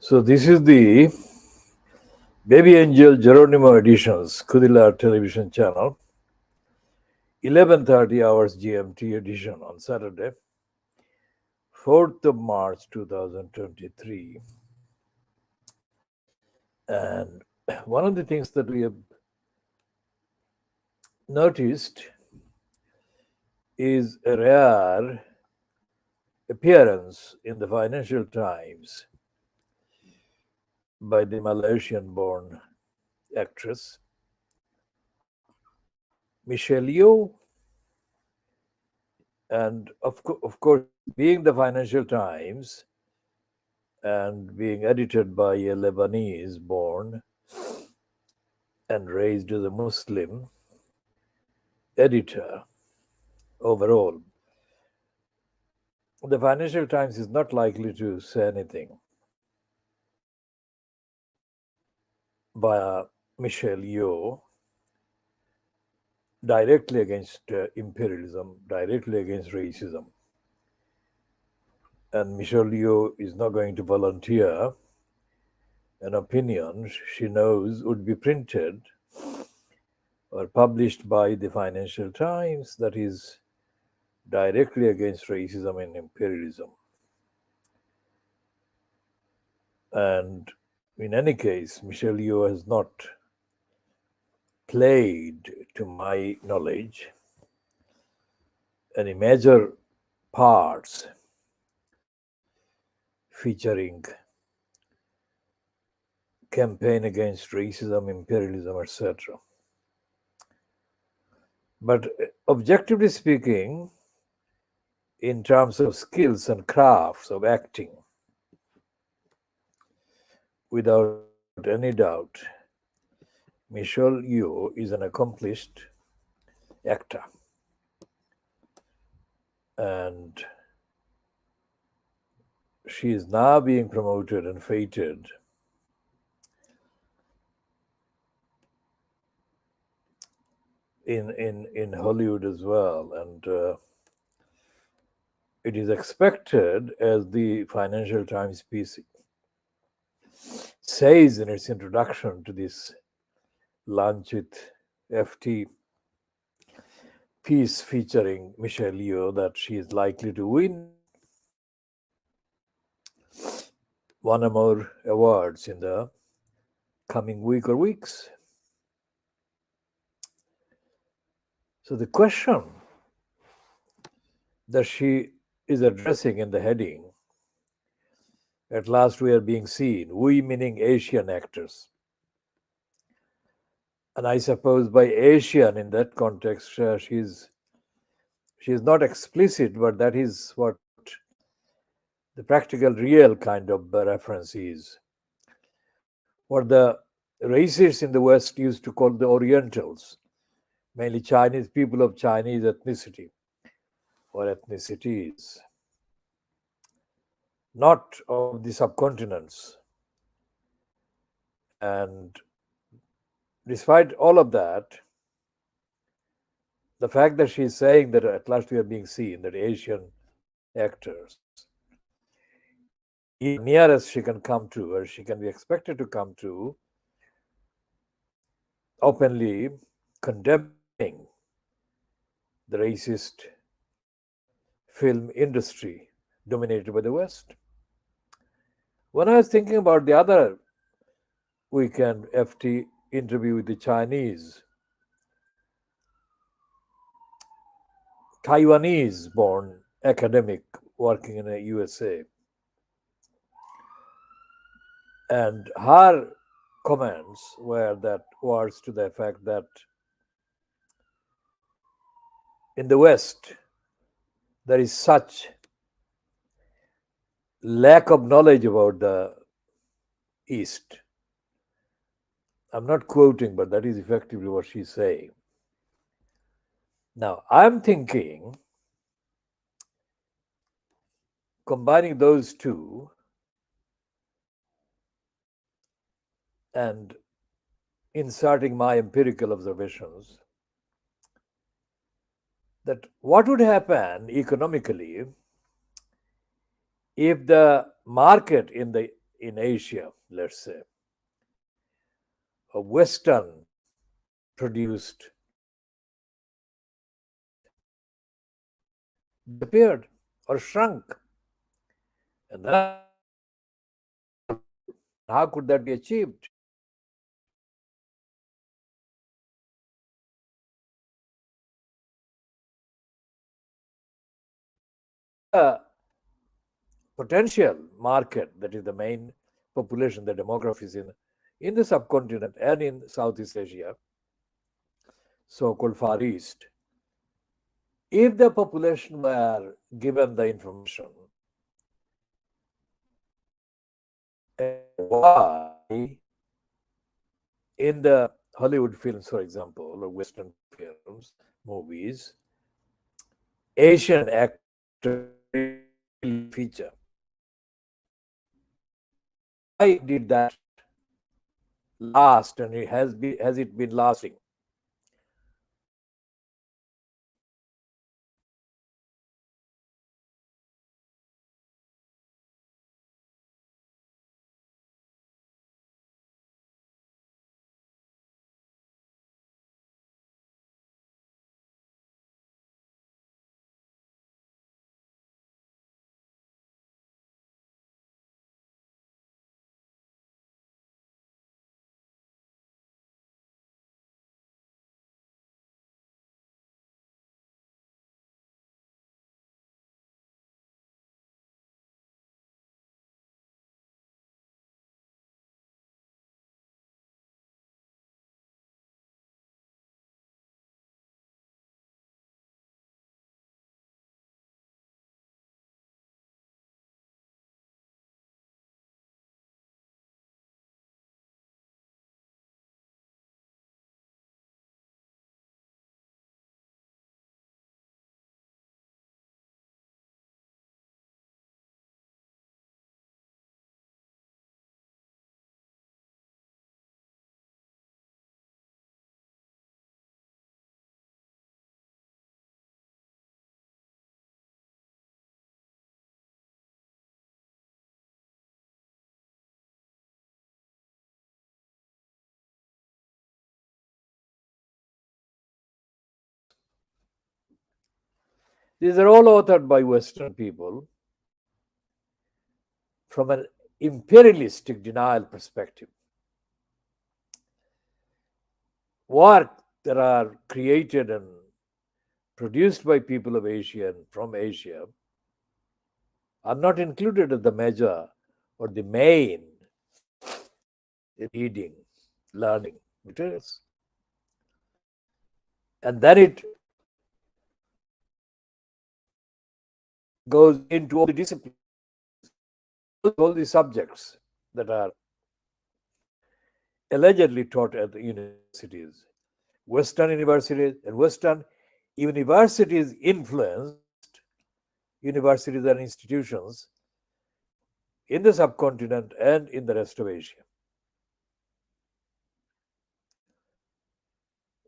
So this is the Baby Angel Geronimo editions, Khoodeelaar television channel, 11:30 hours GMT edition on Saturday, 4th of March 2023. And one of the things that we have noticed is a rare appearance in the Financial Times by the Malaysian-born actress Michelle Yeoh, and of course, being the Financial Times and being edited by a Lebanese-born and raised as a Muslim editor overall, the Financial Times is not likely to say anything via Michelle Yeoh directly against imperialism, directly against racism. And Michelle Yeoh is not going to volunteer an opinion she knows would be printed or published by the Financial Times that is directly against racism and imperialism. And in any case, Michelle Yeoh has not played, to my knowledge, any major parts featuring campaign against racism, imperialism, etc. But objectively speaking, in terms of skills and crafts of acting, without any doubt, Michelle Yeoh is an accomplished actor. And she is now being promoted and feted in Hollywood as well. And it is expected, as the Financial Times piece says in its introduction to this Lunch with FT piece featuring Michelle Yeoh, that she is likely to win one or more awards in the coming week or weeks. So the question that she is addressing in the heading, at last we are being seen, we meaning Asian actors. And I suppose by Asian in that context, she's not explicit, but that is what the practical, real kind of reference is. What the racists in the West used to call the Orientals, mainly Chinese, people of Chinese ethnicity or ethnicities, not of the subcontinents. And despite all of that, the fact that she's saying that at last we are being seen, that Asian actors, even nearest she can come to, or she can be expected to come to, openly condemning the racist film industry dominated by the West. When I was thinking about the other weekend FT interview with the Chinese, Taiwanese-born academic working in the USA, and her comments were to the effect that in the West there is such lack of knowledge about the East. I'm not quoting, but that is effectively what she's saying. Now, I'm thinking, combining those two and inserting my empirical observations, that what would happen economically if the market in the in Asia, let's say, a Western produced disappeared or shrunk. And then I asked myself, how could that be achieved? The potential market, that is the main population, the demographics in the subcontinent and in Southeast Asia, so called Far East, if the population were given the information why in the Hollywood films, for example, or Western films, movies, Asian actors feature. Why did that last, and has it been lasting? These are all authored by Western people from an imperialistic denial perspective. Work that are created and produced by people of Asia and from Asia are not included as the major or the main reading, learning materials. And then it goes into all the disciplines, all the subjects that are allegedly taught at the universities. Western universities and Western universities influenced universities and institutions in the subcontinent and in the rest of Asia.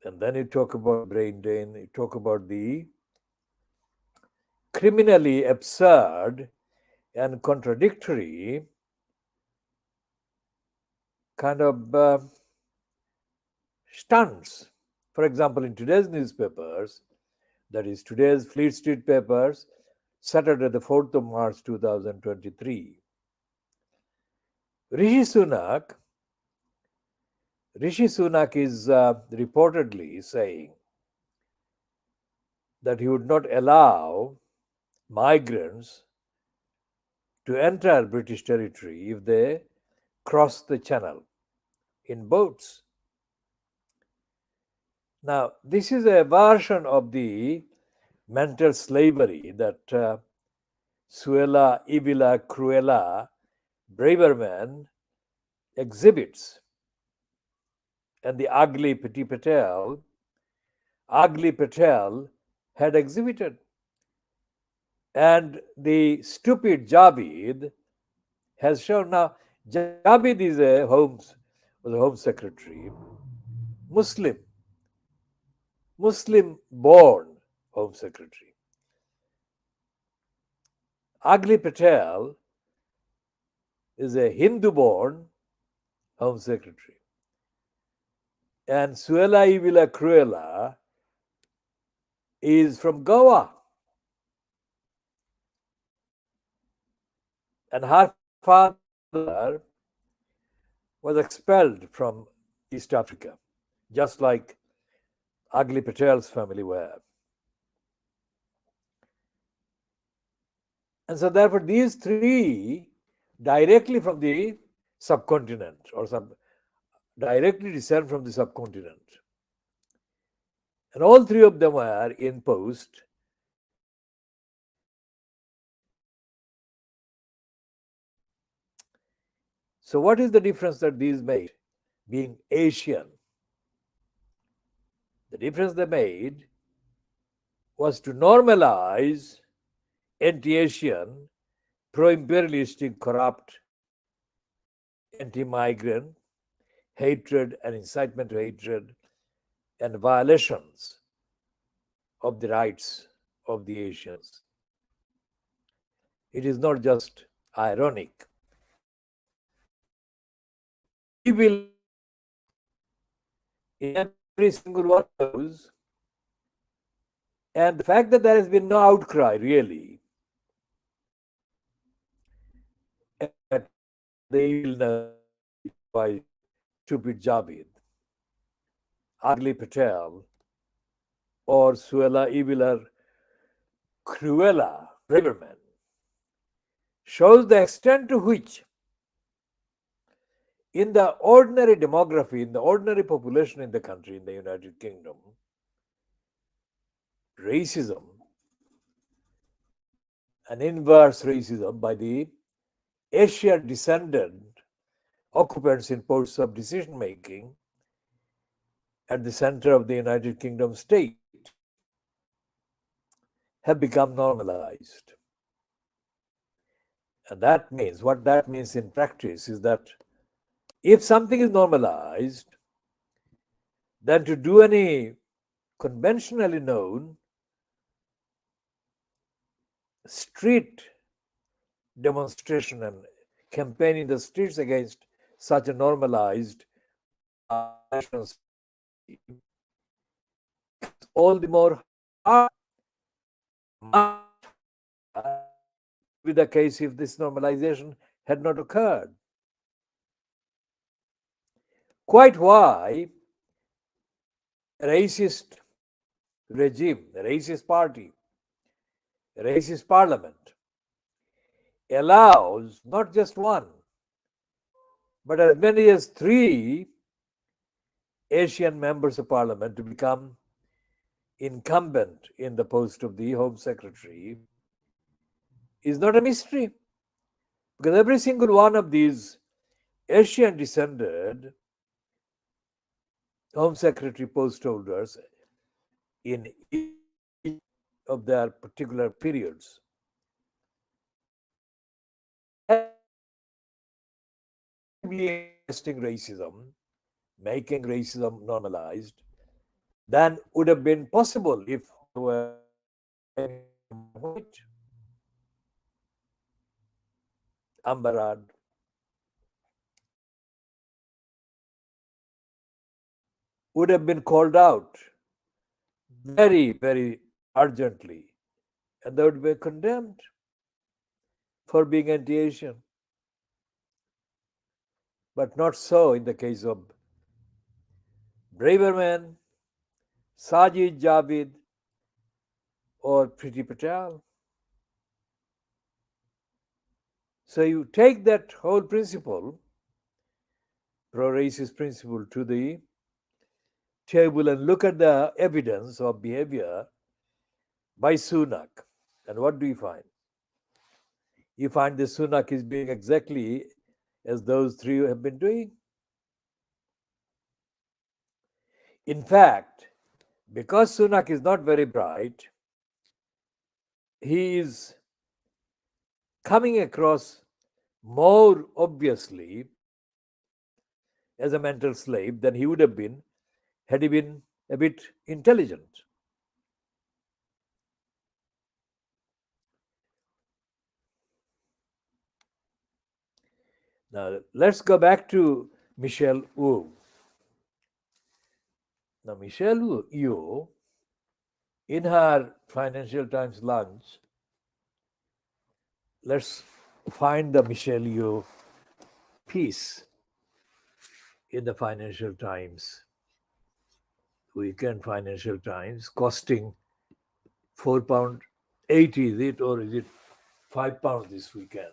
And then you talk about brain drain, you talk about the criminally absurd and contradictory kind of stunts. For example, in today's newspapers, that is today's Fleet Street papers, Saturday, the 4th of March 2023, Rishi Sunak, Rishi Sunak is reportedly saying that he would not allow migrants to enter British territory if they cross the channel in boats. Now, this is a version of the mental slavery that Suella, Ivila, Cruella, Braverman exhibits. And the ugly Patel had exhibited. And the stupid Javid has shown. Now, Javid was a home secretary, Muslim, Muslim-born home secretary. Ugly Patel is a Hindu-born Home Secretary. And Suella Ivila Cruella is from Goa. And her father was expelled from East Africa, just like Ugly Patel's family were. And so, therefore, these three directly from the subcontinent or directly descend from the subcontinent. And all three of them were in post So, what is the difference that these made, being Asian? The difference they made was to normalize anti Asian, pro imperialistic, corrupt, anti migrant hatred and incitement to hatred and violations of the rights of the Asians. It is not just ironic. We will, in every single one of those, and the fact that there has been no outcry really at the evilness by stupid Javid, Ugly Patel, or Suella Eviler Cruella Braverman, shows the extent to which, in the ordinary demography, in the ordinary population in the country, in the United Kingdom, racism, an inverse racism by the Asian descendant occupants in posts of decision making at the center of the United Kingdom state, have become normalized. And that means, what that means in practice is that if something is normalized, then to do any conventionally known street demonstration and campaign in the streets against such a normalized violations all the more hard. Be the case if this normalization had not occurred. Quite why a racist regime, a racist party, a racist parliament allows not just one, but as many as three Asian members of parliament to become incumbent in the post of the Home Secretary is not a mystery. Because every single one of these Asian descended Home Secretary post holders in each of their particular periods investing racism, making racism normalized, than would have been possible if they were white. Ambarad, would have been called out very, very urgently, and they would be condemned for being anti-Asian. But not so in the case of Braverman, Sajid Javid, or Priti Patel. So you take that whole principle, pro-racist principle, to the table and look at the evidence of behavior by Sunak. And what do you find? You find the Sunak is doing exactly as those three have been doing. In fact, because Sunak is not very bright, he is coming across more obviously as a mental slave than he would have been had he been a bit intelligent. Now, let's go back to Michelle Wu. Now, Michelle Wu, in her Financial Times lunch, let's find the Michelle Wu piece in the Financial Times, weekend Financial Times, costing £4.80, is it, or is it £5 this weekend?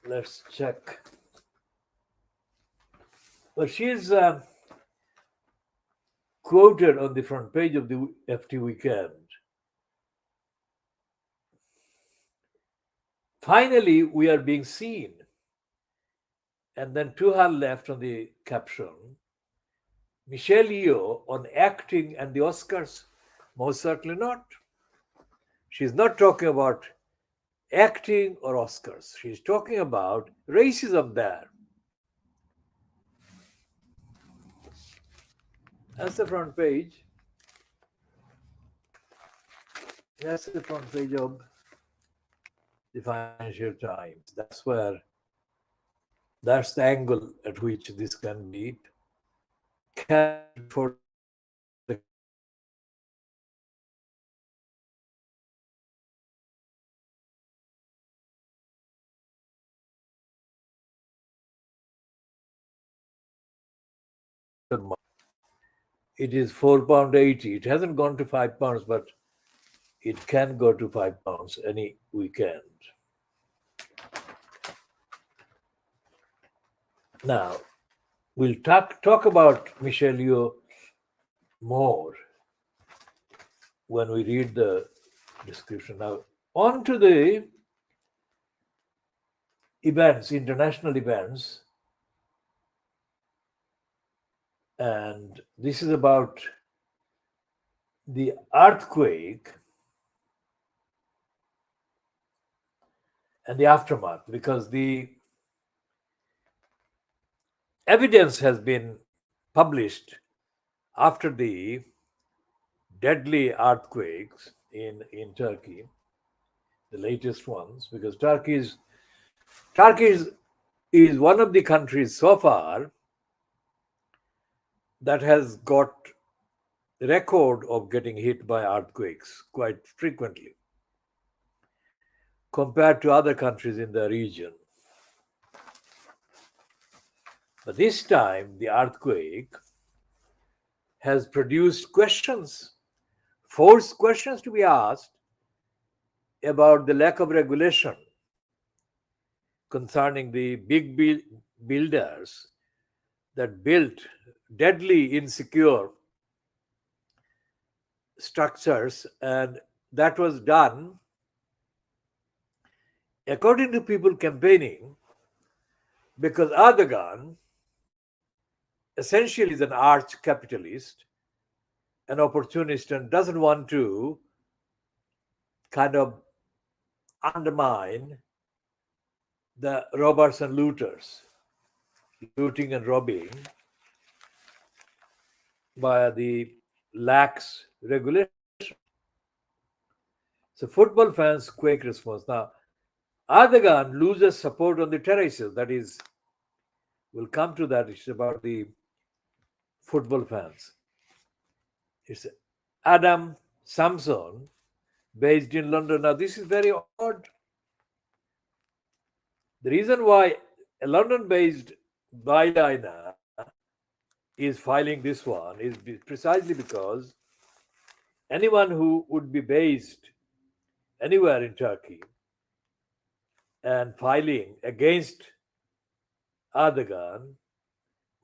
Let's check. But she is quoted on the front page of the FT Weekend. Finally, we are being seen. And then to her left on the caption, Michelle Yeoh on acting and the Oscars. Most certainly not. She's not talking about acting or Oscars. She's talking about racism there. That's the front page. That's the front page of the Financial Times. That's the angle at which this can be carried for the it is £4.80. It hasn't gone to £5, but it can go to £5 any weekend. Now, we'll talk about Michelle Yeoh more when we read the description. Now, on to the events, international events. And this is about the earthquake and the aftermath, because the evidence has been published after the deadly earthquakes in Turkey, the latest ones, because Turkey is one of the countries so far that has got record of getting hit by earthquakes quite frequently compared to other countries in the region. But this time, the earthquake has produced questions, forced questions to be asked about the lack of regulation concerning the big builders that built deadly insecure structures, and that was done according to people campaigning because Erdogan essentially is an arch capitalist, an opportunist, and doesn't want to kind of undermine the robbers and looters, looting and robbing by the lax regulation. So football fans quake response. Now, Erdogan loses support on the terraces. That is, we'll come to that. It's about the football fans. It's Adam Samson, based in London. Now, this is very odd. The reason why a London-based byliner is filing this one is precisely because anyone who would be based anywhere in Turkey and filing against Erdogan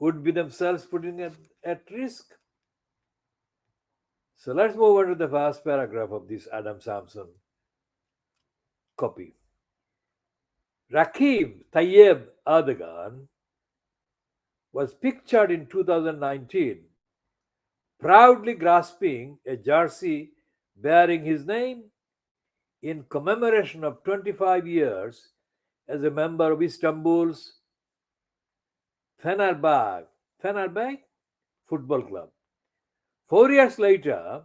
would be themselves putting at risk. So let's move on to the first paragraph of this Adam Samson copy. Rakib Tayyip Erdogan was pictured in 2019 proudly grasping a jersey bearing his name in commemoration of 25 years as a member of Istanbul's Fenerbahce football club. 4 years later,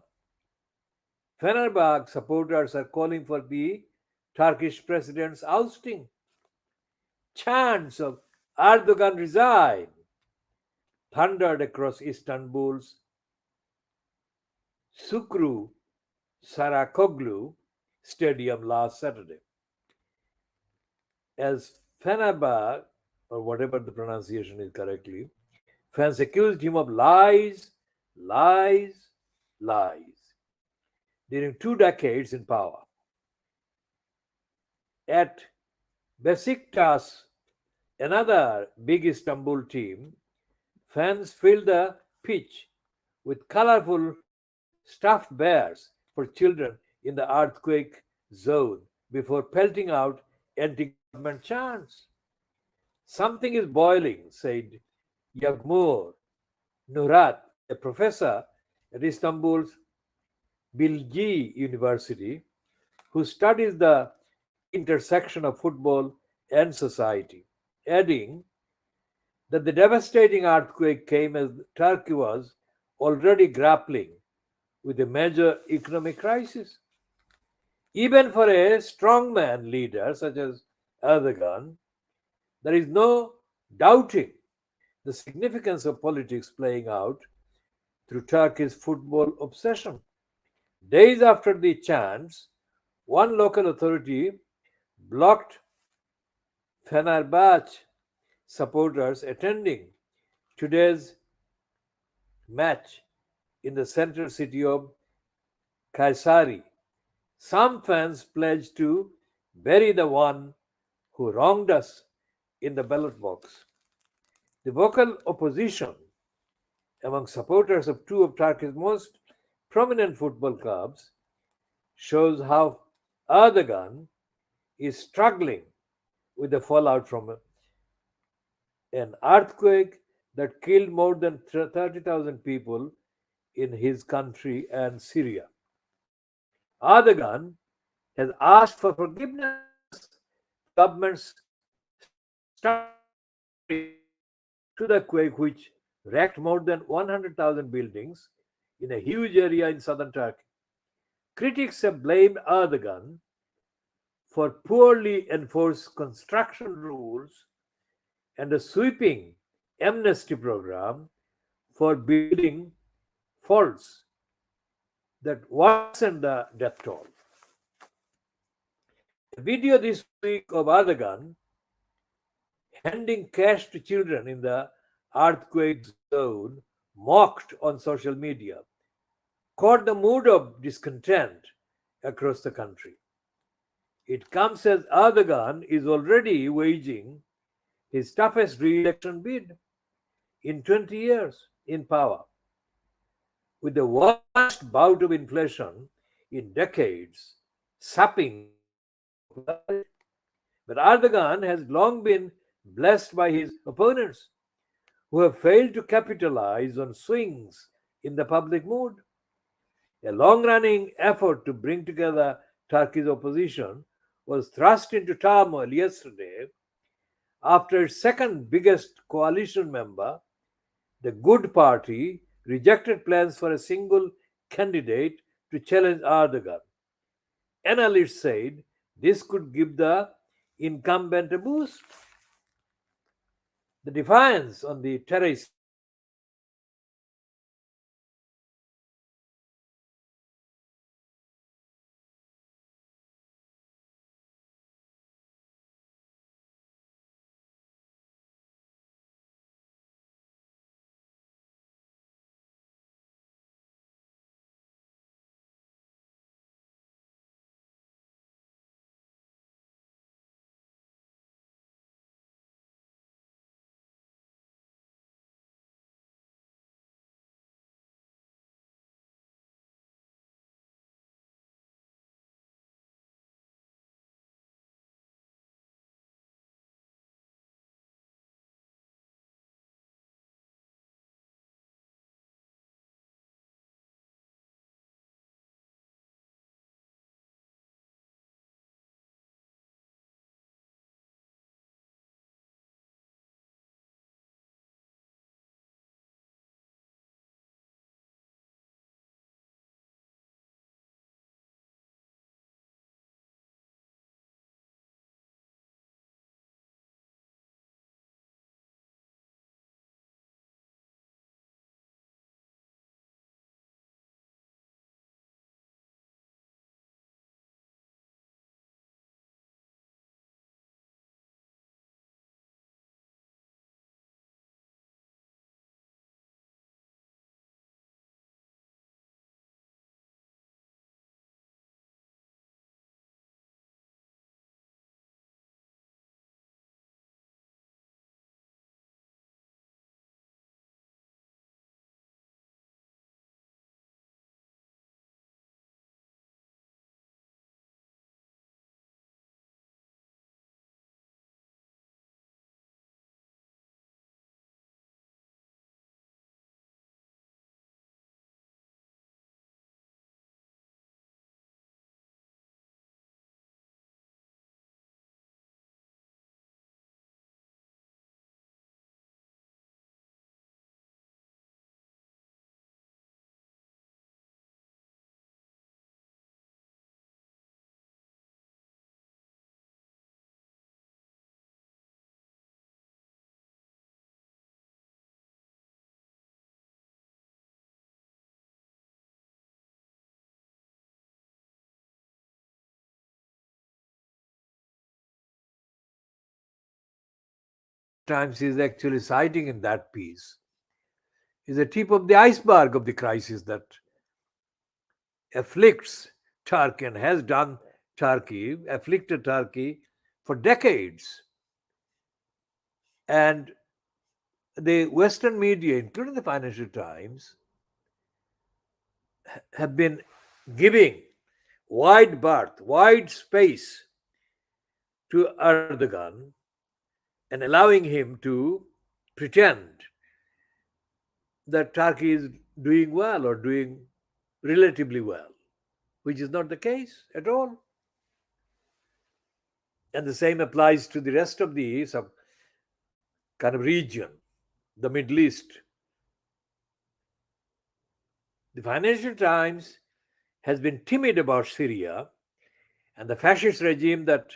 Fenerbahce supporters are calling for the Turkish president's ousting. Chants of Erdogan resign thundered across Istanbul's Sukru Sarakoglu Stadium last Saturday, as Fenerbahce, or whatever the pronunciation is correctly, fans accused him of lies, lies, lies during 2 decades in power. At Besiktas, another big Istanbul team, fans filled the pitch with colorful stuffed bears for children in the earthquake zone before pelting out anti government chants. Something is boiling, said Yagmur Nurat, a professor at Istanbul's Bilgi University who studies the intersection of football and society, adding that the devastating earthquake came as Turkey was already grappling with a major economic crisis. Even for a strongman leader such as Erdogan, there is no doubting the significance of politics playing out through Turkey's football obsession. Days after the chants, one local authority blocked Fenerbahce supporters attending today's match in the central city of Kayseri. Some fans pledged to bury the one who wronged us in the ballot box. The vocal opposition among supporters of two of Turkey's most prominent football clubs shows how Erdogan is struggling with the fallout from an earthquake that killed more than 30,000 people in his country and Syria. Erdogan has asked for forgiveness for the government's stark to the quake, which wrecked more than 100,000 buildings in a huge area in southern Turkey. Critics have blamed Erdogan for poorly enforced construction rules and a sweeping amnesty program for building faults that worsened the death toll. A video this week of Erdogan handing cash to children in the earthquake zone, mocked on social media, caught the mood of discontent across the country. It comes as Erdogan is already waging his toughest re election bid in 20 years in power, with the worst bout of inflation in decades sapping his popularity. But Erdogan has long been blessed by his opponents who have failed to capitalize on swings in the public mood. A long running effort to bring together Turkey's opposition was thrust into turmoil yesterday after its second biggest coalition member, the Good Party, rejected plans for a single candidate to challenge Erdogan. Analysts said this could give the incumbent a boost. The defiance on the terraces of Khoodeelaar Stadium yesterday Times is actually citing in that piece is the tip of the iceberg of the crisis that afflicts Turkey and has done afflicted Turkey for decades. And the Western media, including the Financial Times, have been giving wide berth, wide space to Erdogan and allowing him to pretend that Turkey is doing well or doing relatively well, which is not the case at all. And the same applies to the rest of the kind of region, the Middle East. The Financial Times has been timid about Syria and the fascist regime that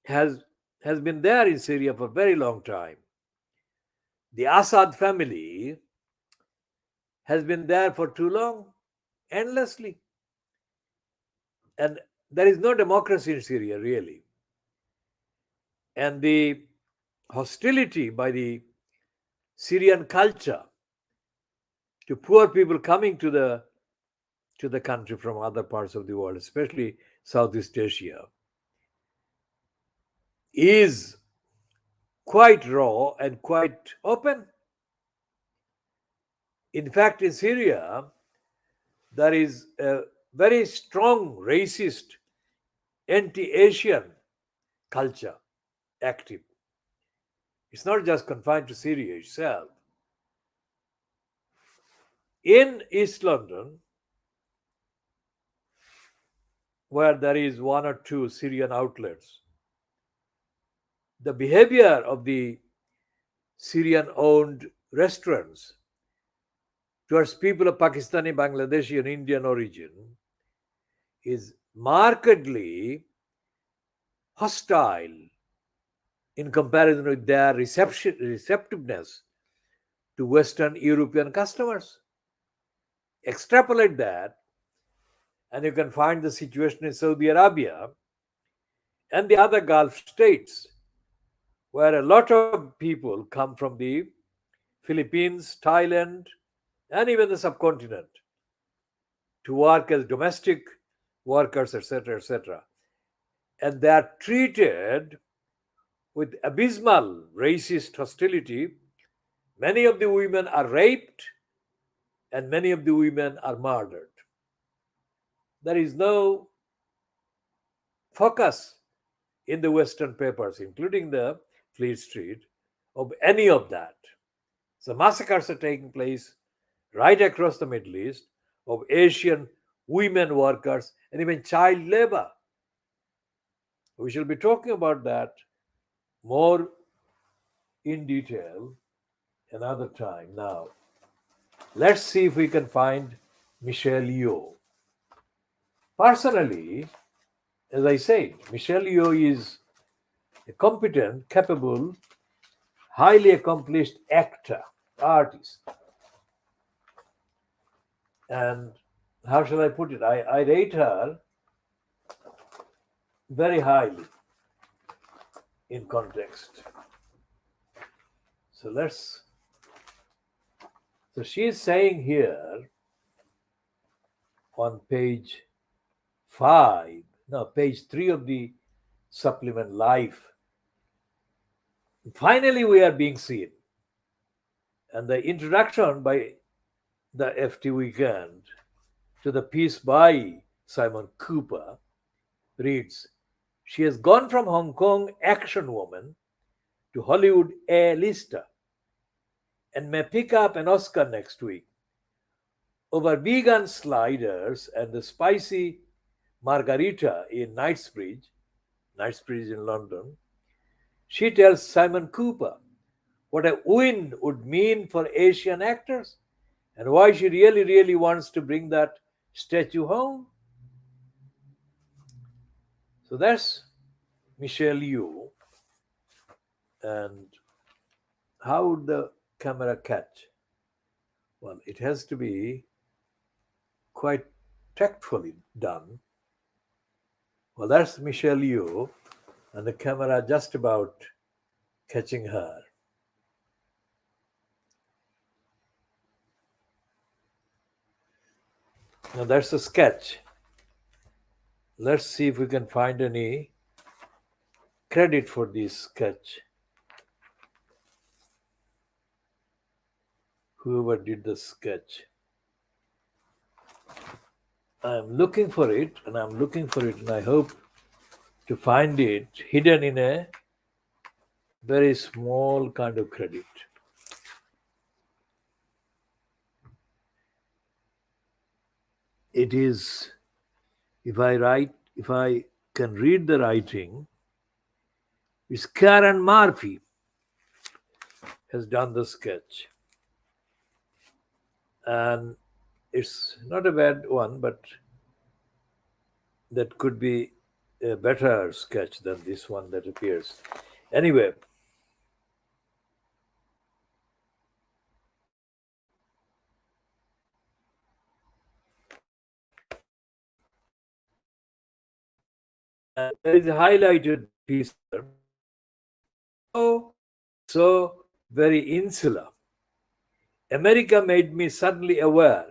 has has been there in Syria for a very long time. The Assad family has been there for too long, endlessly. And there is no democracy in Syria, really. And the hostility by the Syrian culture to poor people coming to the country from other parts of the world, especially Southeast Asia, is quite raw and quite open. In fact, in Syria, there is a very strong racist, anti Asian culture active. It's not just confined to Syria itself. In East London, where there is one or two Syrian outlets, the behavior of the Syrian owned restaurants towards people of Pakistani, Bangladeshi, and Indian origin is markedly hostile in comparison with their receptiveness to Western European customers. Extrapolate that, and you can find the situation in Saudi Arabia and the other Gulf states, where a lot of people come from the Philippines, Thailand, and even the subcontinent to work as domestic workers, etc., etc. And they are treated with abysmal racist hostility. Many of the women are raped, and many of the women are murdered. There is no focus in the Western papers, including the Fleet Street, of any of that. So massacres are taking place right across the Middle East of Asian women workers and even child labor. We shall be talking about that more in detail another time. Now, let's see if we can find Michelle Yeoh. Personally, as I said, Michelle Yeoh is a competent, capable, highly accomplished actor, artist. And how shall I put it? I rate her very highly in context. So she is saying here on page 5, no, page 3 of the supplement Life. Finally, we are being seen. And the introduction by the FT Weekend to the piece by Simon Cooper reads, she has gone from Hong Kong action woman to Hollywood A-lister and may pick up an Oscar next week. Over vegan sliders and the spicy margarita in Knightsbridge in London, she tells Simon Cooper what a win would mean for Asian actors and why she really, really wants to bring that statue home. So that's Michelle Yeoh. And how would the camera catch? Well, it has to be quite tactfully done. Well, that's Michelle Yeoh, and the camera just about catching her. Now that's a sketch. Let's see if we can find any credit for this sketch. Whoever did the sketch. I'm looking for it and I'm looking for it and I hope to find it hidden in a very small kind of credit. It is, if I can read the writing, it's Karen Murphy has done the sketch. And it's not a bad one, but that could be a better sketch than this one that appears. Anyway, there is a highlighted piece there. So very insular. America made me suddenly aware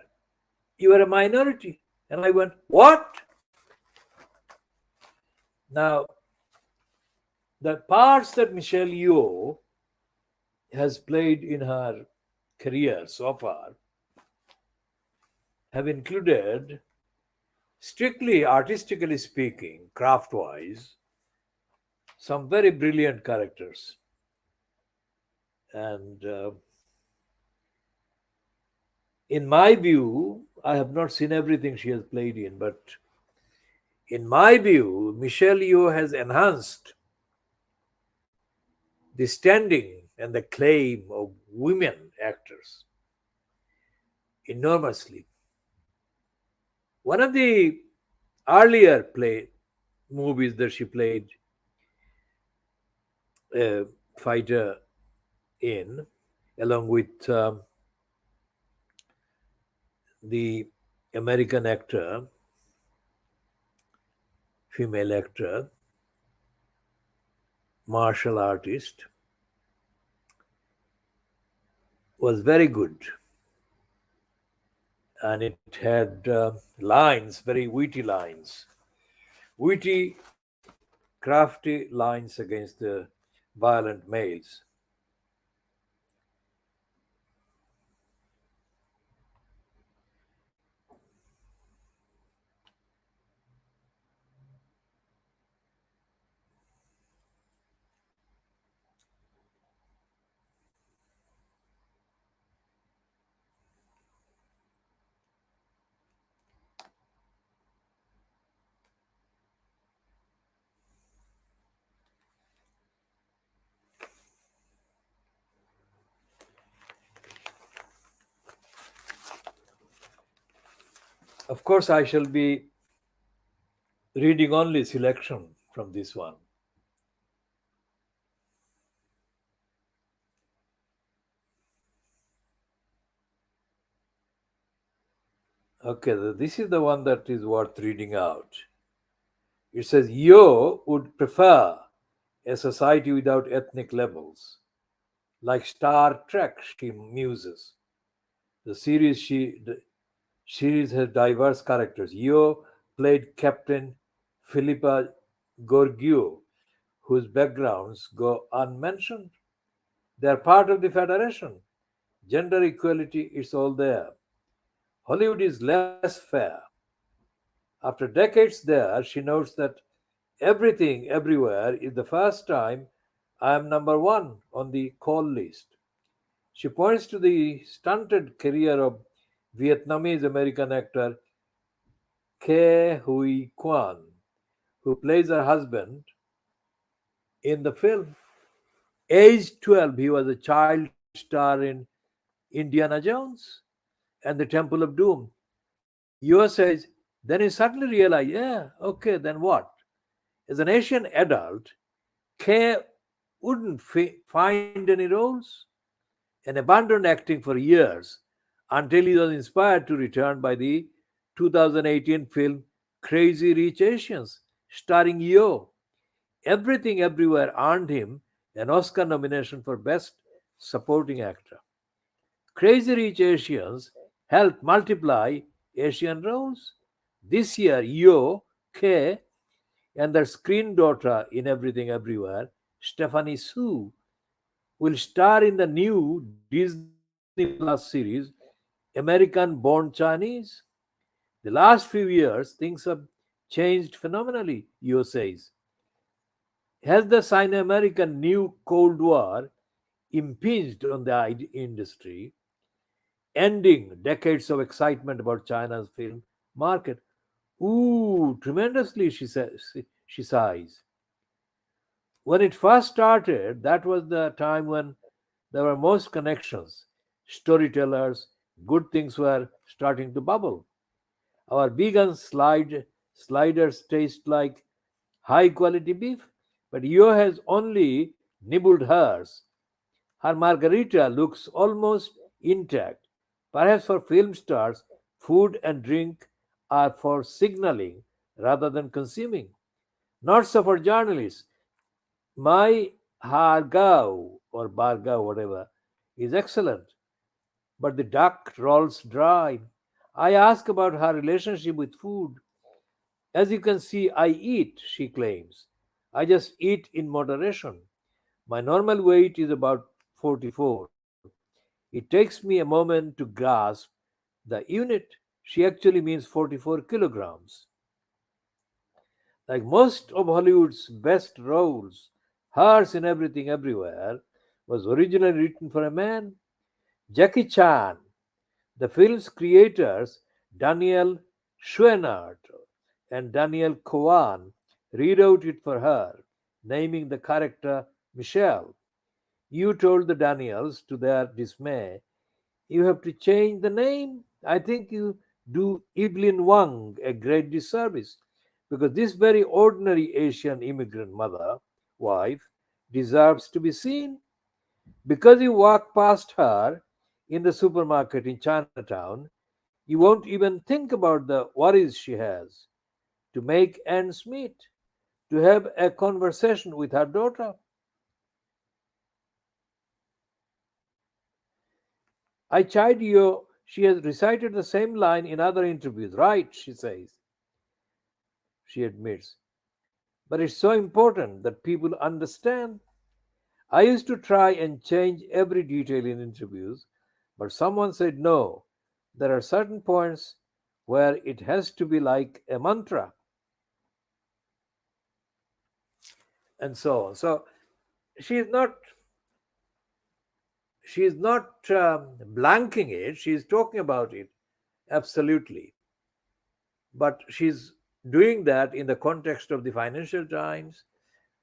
you are a minority. And I went, what? Now, the parts that Michelle Yeoh has played in her career so far have included, strictly artistically speaking, craft wise, some very brilliant characters. And in my view, I have not seen everything she has played in, but in my view, Michelle Yeoh has enhanced the standing and the claim of women actors enormously. One of the earlier play movies that she played a fighter in, along with the American actor, female actor, martial artist, was very good. And it had lines, very witty, crafty lines against the violent males. Of course, I shall be reading only selection from this one. Okay, this is the one that is worth reading out. It says, Yo would prefer a society without ethnic levels, like Star Trek, she muses. The series has diverse characters. Yo played Captain Philippa Gorgio, whose backgrounds go unmentioned. They are part of the Federation. Gender equality is all there. Hollywood is less fair. After decades there, she notes that everything, everywhere is the first time I am number one on the call list. She points to the stunted career of Vietnamese American actor Ke Huy Quan, who plays her husband in the film. Aged 12, he was a child star in Indiana Jones and the Temple of Doom. Yuo says, then he suddenly realized, yeah, okay, then what? As an Asian adult, Kay wouldn't find any roles and abandoned acting for years until he was inspired to return by the 2018 film Crazy Rich Asians, starring Yo. Everything Everywhere earned him an Oscar nomination for Best Supporting Actor. Crazy Rich Asians helped multiply Asian roles. This year, Yo, K, and their screen daughter in Everything Everywhere, Stephanie Su, will star in the new Disney Plus series American Born Chinese. The last few years, things have changed phenomenally, Yo says. Has the Sino American new Cold War impinged on the industry, ending decades of excitement about China's film market? Ooh, tremendously, she says. She sighs. When it first started, that was the time when there were most connections, storytellers, good things were starting to bubble. Our vegan sliders taste like high quality beef, but Yo has only nibbled hers. Her margarita looks almost intact. Perhaps for film stars, food and drink are for signaling rather than consuming. Not so for journalists. My Hargao or Bargao, whatever, is excellent, but the duck rolls dry. I ask about her relationship with food. As you can see, I eat, she claims. I just eat in moderation. My normal weight is about 44. It takes me a moment to grasp the unit. She actually means 44 kilograms. Like most of Hollywood's best roles, hers in Everything Everywhere was originally written for a man. Jackie Chan, the film's creators, Daniel Schweinert and Daniel Kowan, rewrote it for her, naming the character Michelle. You told the Daniels, to their dismay, you have to change the name. I think you do Evelyn Wang a great disservice because this very ordinary Asian immigrant mother, wife, deserves to be seen. Because you walk past her in the supermarket in Chinatown, you won't even think about the worries she has to make ends meet, to have a conversation with her daughter. I chide you. She has recited the same line in other interviews. Right, she says, she admits. But it's so important that people understand. I used to try and change every detail in interviews, but someone said no. There are certain points where it has to be like a mantra, and so on. So she is not she is not blanking it. She is talking about it absolutely, but she's doing that in the context of the Financial Times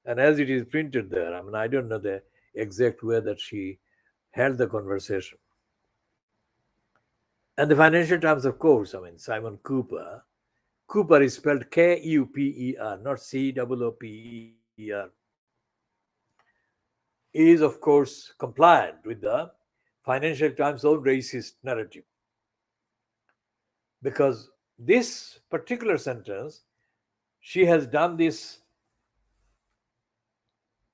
and as it is printed there. I mean, I don't know the exact way that she held the conversation. And the Financial Times, of course, I mean, Simon Cooper. Cooper is spelled Kuper, not Cooper, is, of course, compliant with the Financial Times' own racist narrative. Because this particular sentence, she has done this.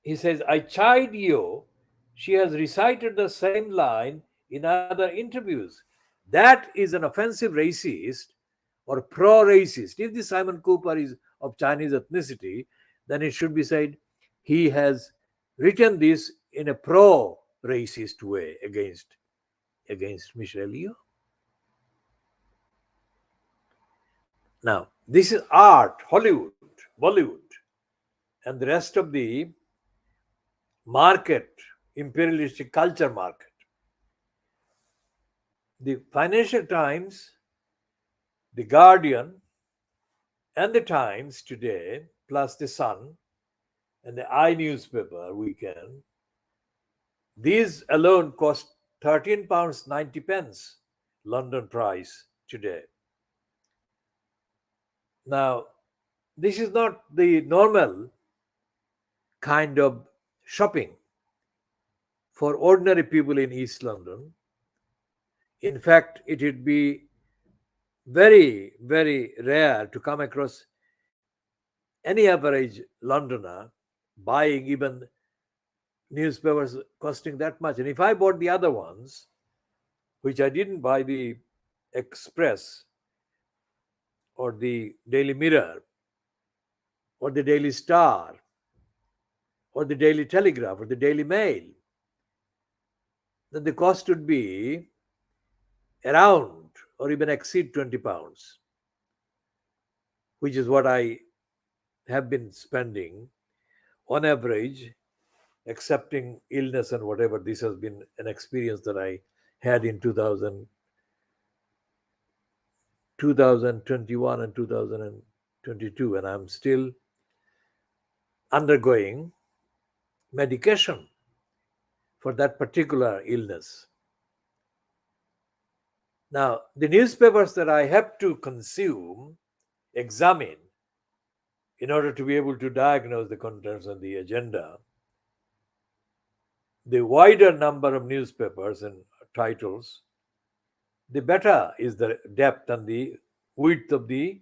He says, I chide you. She has recited the same line in other interviews. That is an offensive racist or pro racist. If the Simon Cooper is of Chinese ethnicity, then it should be said he has written this in a pro racist way against Michelle Yeoh. Now, this is art, Hollywood, Bollywood, and the rest of the market, imperialistic culture market. The Financial Times, the Guardian, and the Times today, plus the Sun and the I newspaper weekend, these alone cost £13 90 pence London price today. Now, this is not the normal kind of shopping for ordinary people in East London. In fact, it would be very, very rare to come across any average Londoner buying even newspapers costing that much. And if I bought the other ones, which I didn't buy the Express or the Daily Mirror or the Daily Star or the Daily Telegraph or the Daily Mail, then the cost would be around or even exceed £20, which is what I have been spending on average, accepting illness and whatever. This has been an experience that I had in 2021 and 2022, and I'm still undergoing medication for that particular illness. Now, the newspapers that I have to consume, examine, in order to be able to diagnose the contents and the agenda, the wider number of newspapers and titles, the better is the depth and the width of the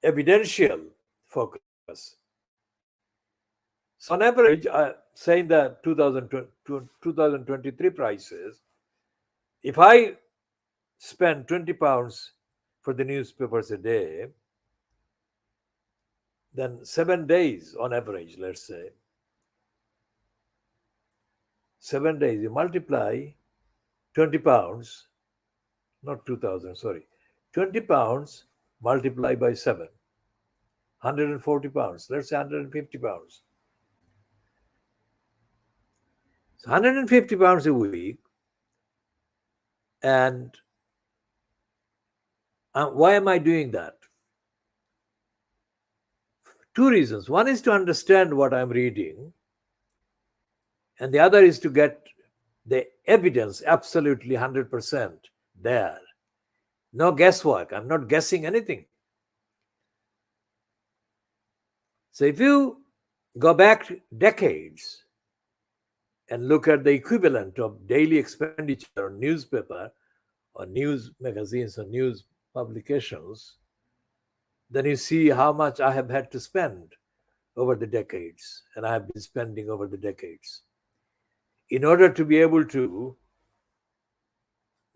evidential focus. So, on average, saying the 2023 prices, if I spend £20 for the newspapers a day, then 7 days on average, let's say, 7 days, you multiply £20, not 2000, sorry, £20 multiplied by 7, £140, let's say £150. So £150 a week. And why am I doing that? Two reasons. One is to understand what I'm reading, and the other is to get the evidence absolutely 100% there. No guesswork. I'm not guessing anything. So if you go back decades and look at the equivalent of daily expenditure on newspaper or news magazines or news publications, then you see how much I have had to spend over the decades, and I have been spending over the decades, in order to be able to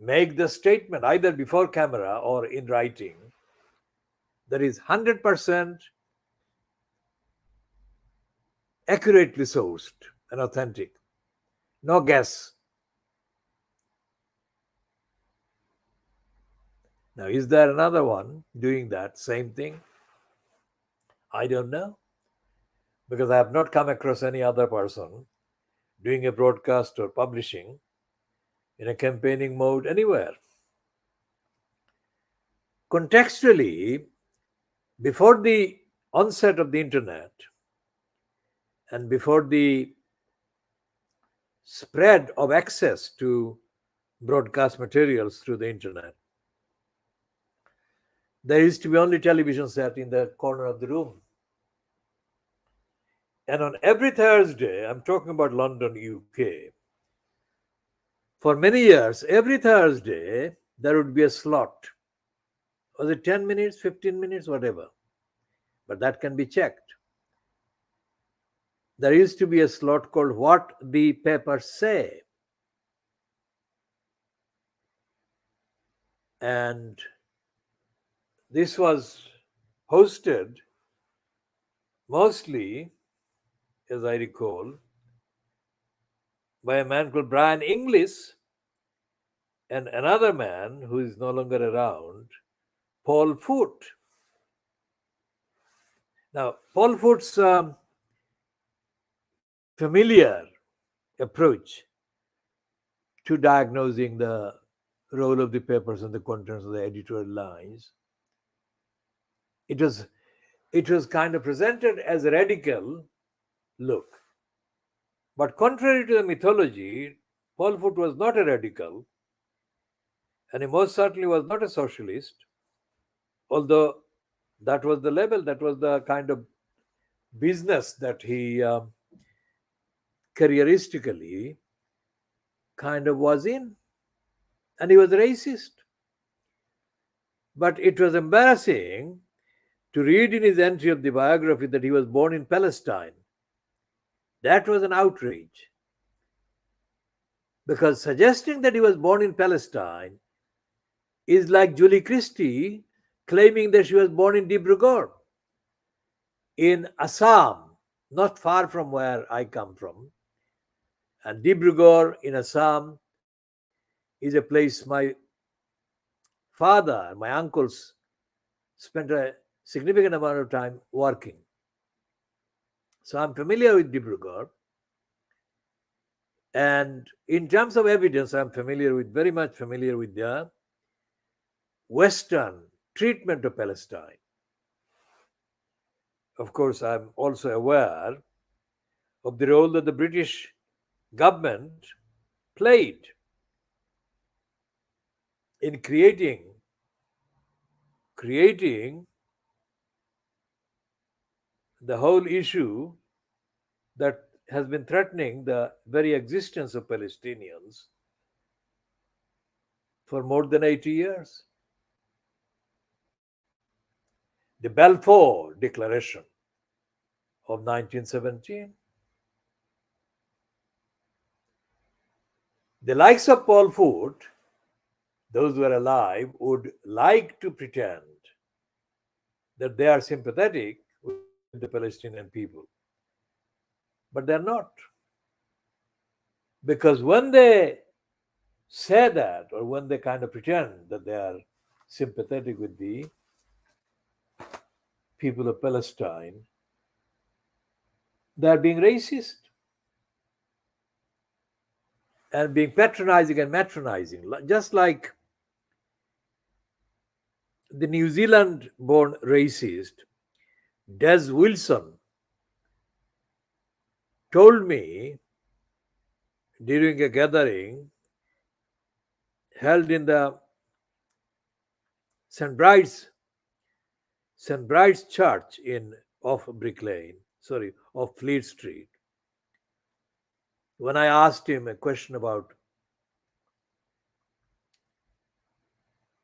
make the statement either before camera or in writing that is 100% accurately sourced and authentic. No guess. Now, is there another one doing that same thing? I don't know, because I have not come across any other person doing a broadcast or publishing in a campaigning mode anywhere. Contextually, before the onset of the internet and before the spread of access to broadcast materials through the internet, there used to be only television set in the corner of the room. And on every Thursday, I'm talking about London, UK, for many years, every Thursday, there would be a slot. Was it 10 minutes, 15 minutes, whatever? But that can be checked. There used to be a slot called What the Papers Say. And this was hosted mostly, as I recall, by a man called Brian Inglis and another man who is no longer around, Paul Foote. Now, Paul Foote's familiar approach to diagnosing the role of the papers and the contents of the editorial lines, it was kind of presented as a radical look. But contrary to the mythology, Paul Foote was not a radical, and he most certainly was not a socialist, although that was the level, that was the kind of business that he careeristically kind of was in. And he was a racist. But it was embarrassing to read in his entry of the biography that he was born in Palestine. That was an outrage because suggesting that he was born in Palestine is like Julie Christie claiming that she was born in Dibrugarh in Assam, not far from where I come from. And Dibrugarh in Assam is a place my father, my uncles spent a significant amount of time working. So I'm familiar with Dibrugarh. And in terms of evidence, I'm very much familiar with the Western treatment of Palestine. Of course, I'm also aware of the role that the British government played in creating the whole issue that has been threatening the very existence of Palestinians for more than 80 years. The Balfour Declaration of 1917. The likes of Paul Foote, those who are alive, would like to pretend that they are sympathetic with the Palestinian people. But they're not. Because when they say that, or when they kind of pretend that they are sympathetic with the people of Palestine, they are being racist and being patronizing and matronizing, just like the New Zealand born racist Des Wilson told me during a gathering held in the St. Bride's Church in off Brick Lane, off Fleet Street. When I asked him a question about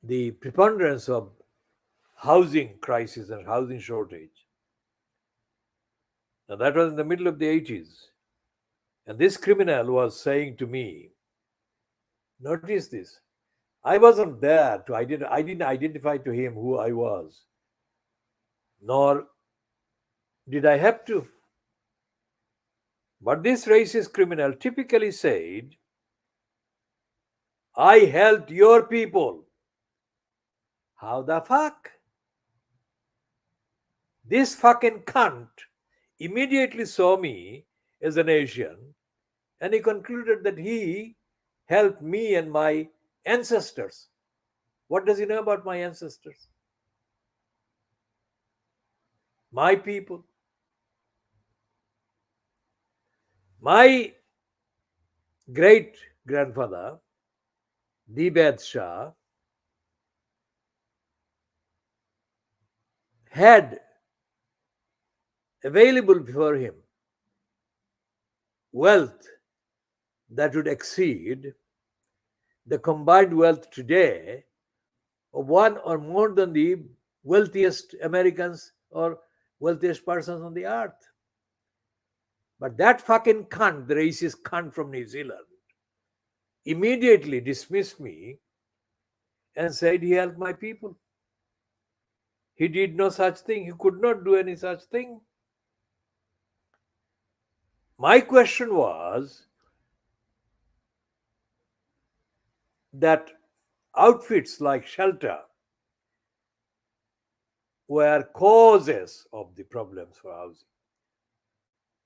the preponderance of housing crisis and housing shortage, now that was in the middle of the 80s, and this criminal was saying to me, notice this, I wasn't there to I didn't identify to him who I was, nor did I have to. But this racist criminal typically said, I helped your people. How the fuck? This fucking cunt immediately saw me as an Asian and he concluded that he helped me and my ancestors. What does he know about my ancestors? My people. My great grandfather, the Vedh Shah, had available for him wealth that would exceed the combined wealth today of one or more than the wealthiest Americans or wealthiest persons on the earth. But that fucking cunt, the racist cunt from New Zealand, immediately dismissed me and said he helped my people. He did no such thing. He could not do any such thing. My question was that outfits like shelter were causes of the problems for housing.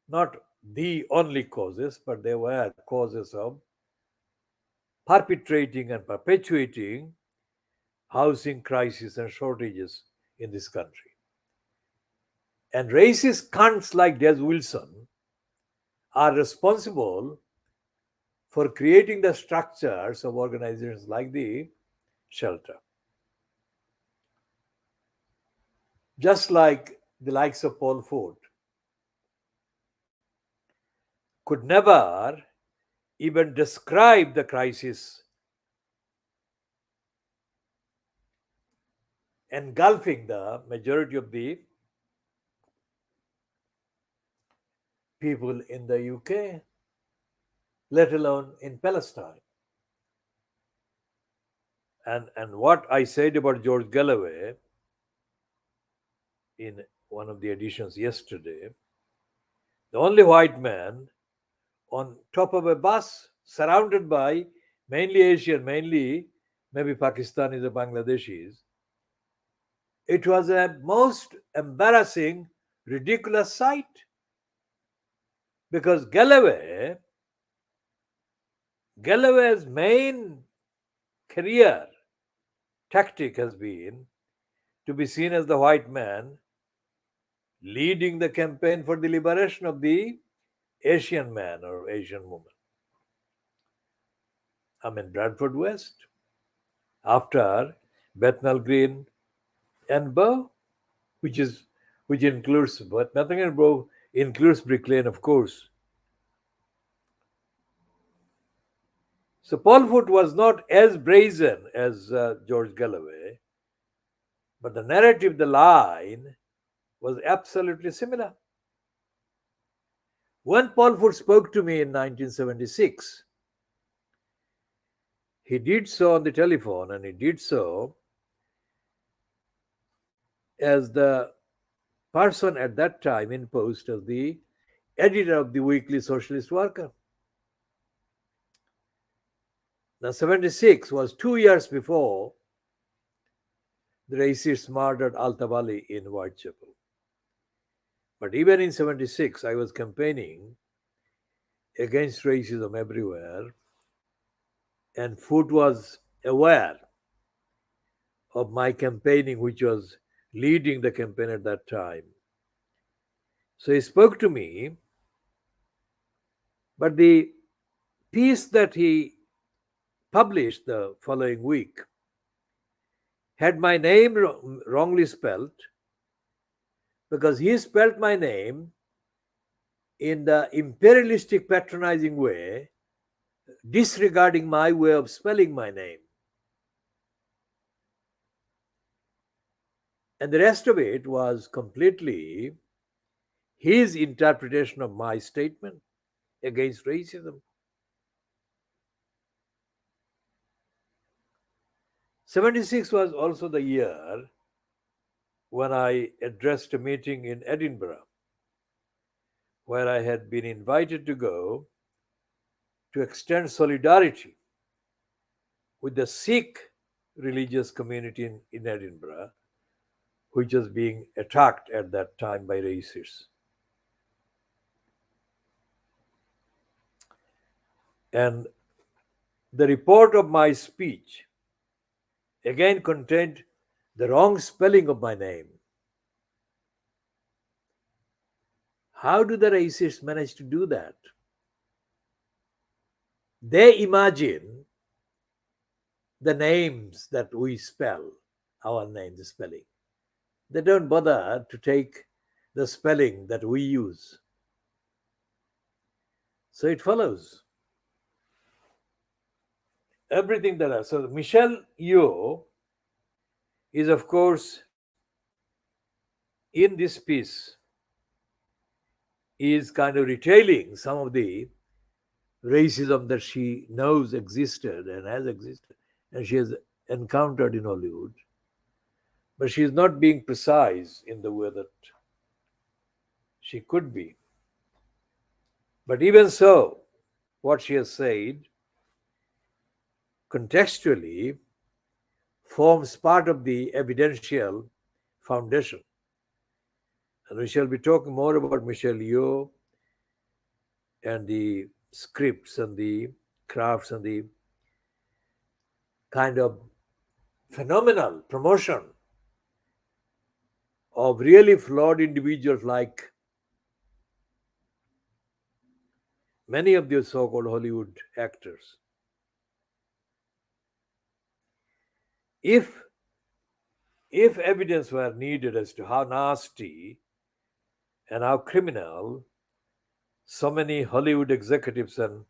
Not the only causes, but they were causes of perpetrating and perpetuating housing crisis and shortages in this country. And racist cunts like Des Wilson are responsible for creating the structures of organizations like the shelter. Just like the likes of Paul Ford could never even describe the crisis engulfing the majority of the people in the UK, let alone in Palestine. And what I said about George Galloway in one of the editions yesterday, the only white man on top of a bus surrounded by mainly Asian, mainly maybe Pakistanis or Bangladeshis. It was a most embarrassing, ridiculous sight because Galloway's main career tactic has been to be seen as the white man leading the campaign for the liberation of the Asian man or Asian woman. I'm in Bradford West. After Bethnal Green and Bow, which is which includes but nothing and Bow includes Brick Lane, of course. So Paul Foot was not as brazen as George Galloway, but the narrative, the line, was absolutely similar. When Paul Foot spoke to me in 1976, he did so on the telephone, and he did so as the person at that time in post as the editor of the Weekly Socialist Worker. Now, 76 was 2 years before the racists murdered Al-Tabali in Whitechapel. But even in 76, I was campaigning against racism everywhere, and Foot was aware of my campaigning, which was leading the campaign at that time. So he spoke to me, but the piece that he published the following week had my name wrongly spelled because he spelled my name in the imperialistic patronizing way, disregarding my way of spelling my name. And the rest of it was completely his interpretation of my statement against racism. 76 was also the year when I addressed a meeting in Edinburgh, where I had been invited to go to extend solidarity with the Sikh religious community in Edinburgh, which was being attacked at that time by racists. And the report of my speech again contained the wrong spelling of my name. How do the racists manage to do that? They imagine the names that we spell, our name, the spelling. They don't bother to take the spelling that we use. So it follows. Everything that are. So Michelle Yeoh is, of course, in this piece, is kind of retailing some of the racism that she knows existed and has existed and she has encountered in Hollywood. But she is not being precise in the way that she could be. But even so, what she has said contextually forms part of the evidential foundation. And we shall be talking more about Michelle Yeoh and the scripts and the crafts and the kind of phenomenal promotion of really flawed individuals like many of those so-called Hollywood actors. If evidence were needed as to how nasty and how criminal so many Hollywood executives and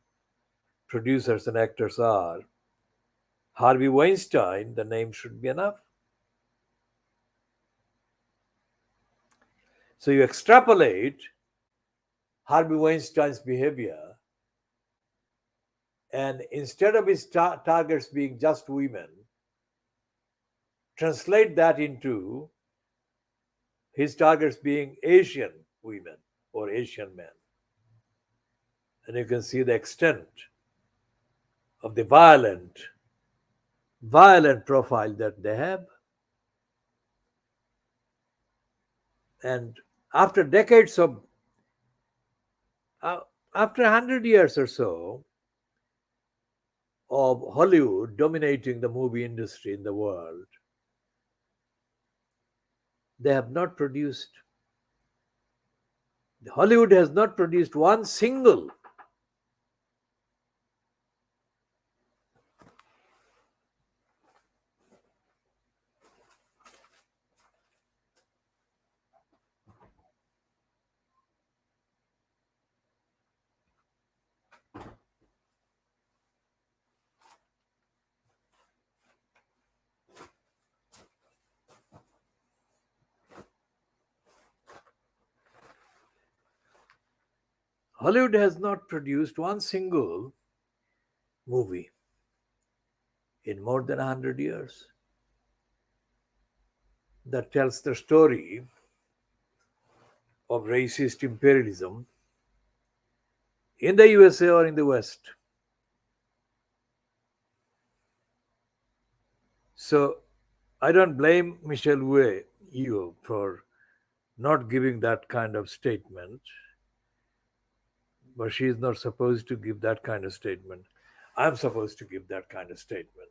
producers and actors are, Harvey Weinstein, the name should be enough. So you extrapolate Harvey Weinstein's behavior, and instead of his targets being just women, translate that into his targets being Asian women or Asian men. And you can see the extent of the violent profile that they have. And after decades of, uh, after 100 years or so of Hollywood dominating the movie industry in the world, they have not produced, Hollywood has not produced one single Hollywood has not produced one single movie in more than 100 years that tells the story of racist imperialism in the USA or in the West. So I don't blame Michelle Wu for not giving that kind of statement, but she is not supposed to give that kind of statement. I'm supposed to give that kind of statement.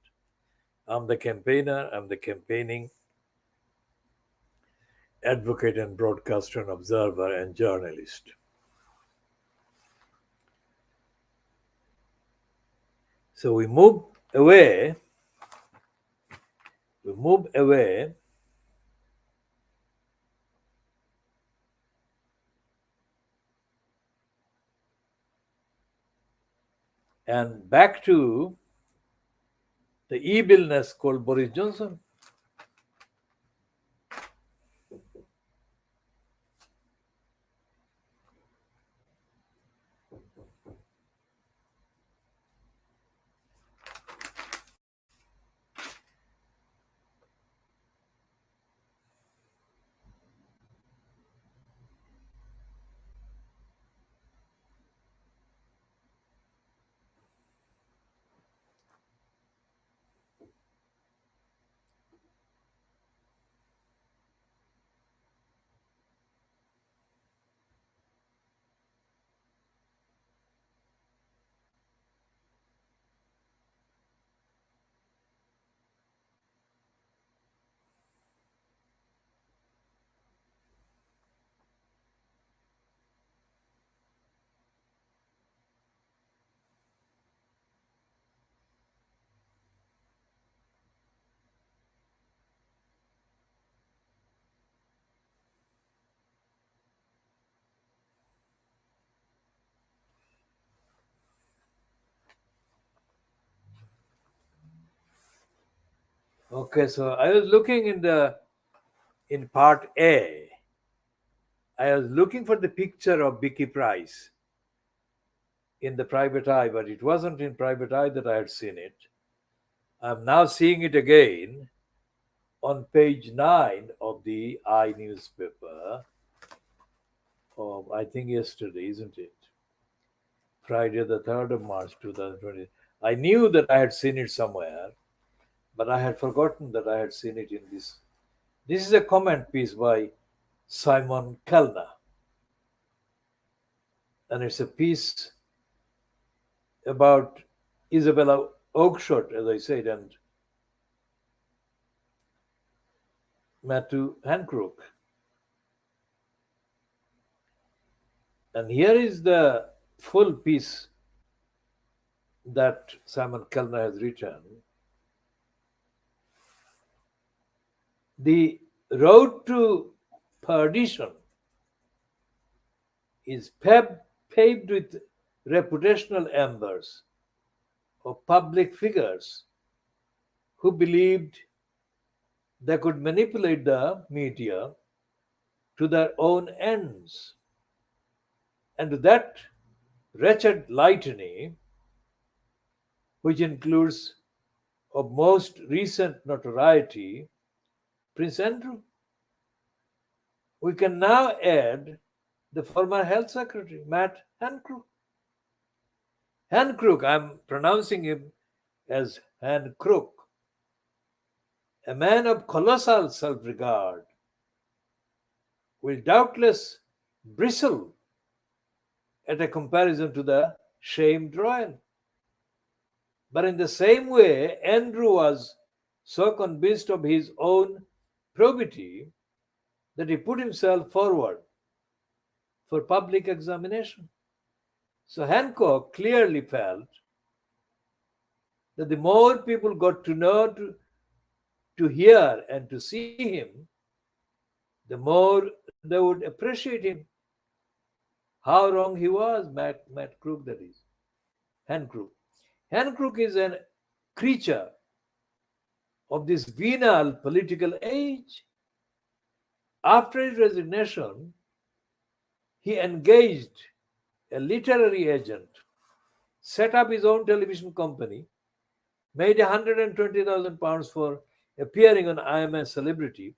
I'm the campaigner, I'm the campaigning advocate and broadcaster and observer and journalist. So we move away and back to the evilness called Boris Johnson. Okay, so I was looking in part A. I was looking for the picture of Vicky Price in the private eye, but it wasn't in private eye that I had seen it. I'm now seeing it again on page 9 of the I newspaper of, I think, yesterday, isn't it? Friday, the 3rd of March 2020. I knew that I had seen it somewhere, but I had forgotten that I had seen it in this. This is a comment piece by Simon Kellner, and it's a piece about Isabella Oakeshott, as I said, and Matthew Hancock. And here is the full piece that Simon Kellner has written. The road to perdition is paved with reputational embers of public figures who believed they could manipulate the media to their own ends. And to that wretched litany, which includes of most recent notoriety, Prince Andrew, we can now add the former Health Secretary, Matt Hancock. Hancock, I'm pronouncing him as Hancock, a man of colossal self regard, will doubtless bristle at a comparison to the shamed royal. But in the same way, Andrew was so convinced of his own probity that he put himself forward for public examination. So Hancock clearly felt that the more people got to know, to hear, and to see him, the more they would appreciate him. How wrong he was, Matt Crook, that is. Hancock. Hancock is a creature of this venal political age. After his resignation, he engaged a literary agent, set up his own television company, made £120,000 for appearing on I Am a Celebrity,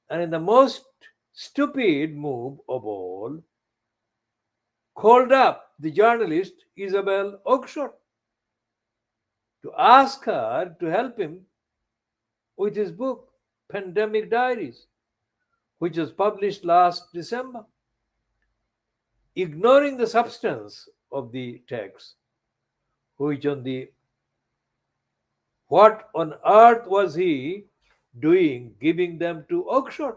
and in the most stupid move of all, called up the journalist Isabel Oakeshott to ask her to help him with his book, Pandemic Diaries, which was published last December. Ignoring the substance of the text, which on the what on earth was he doing giving them to Oakeshott?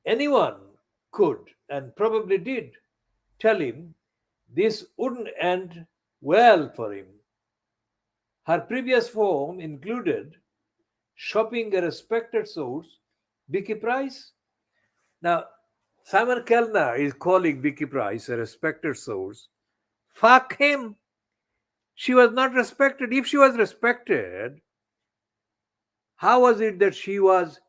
Anyone could and probably did tell him this wouldn't end well for him. Her previous form included shopping a respected source, Vicky Price. Now, Simon Kellner is calling Vicky Price a respected source. Fuck him. She was not respected. If she was respected, how was it that she was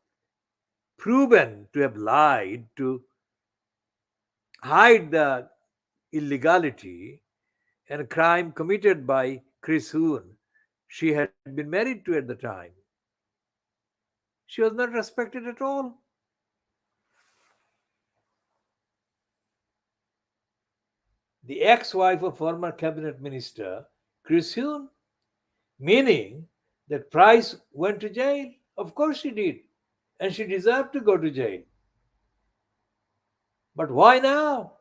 proven to have lied to hide the illegality and crime committed by Chris Hoon she had been married to at the time? She was not respected at all. The ex-wife of former cabinet minister Chris Hoon, meaning that Price went to jail. Of course she did, and she deserved to go to jail. But why now?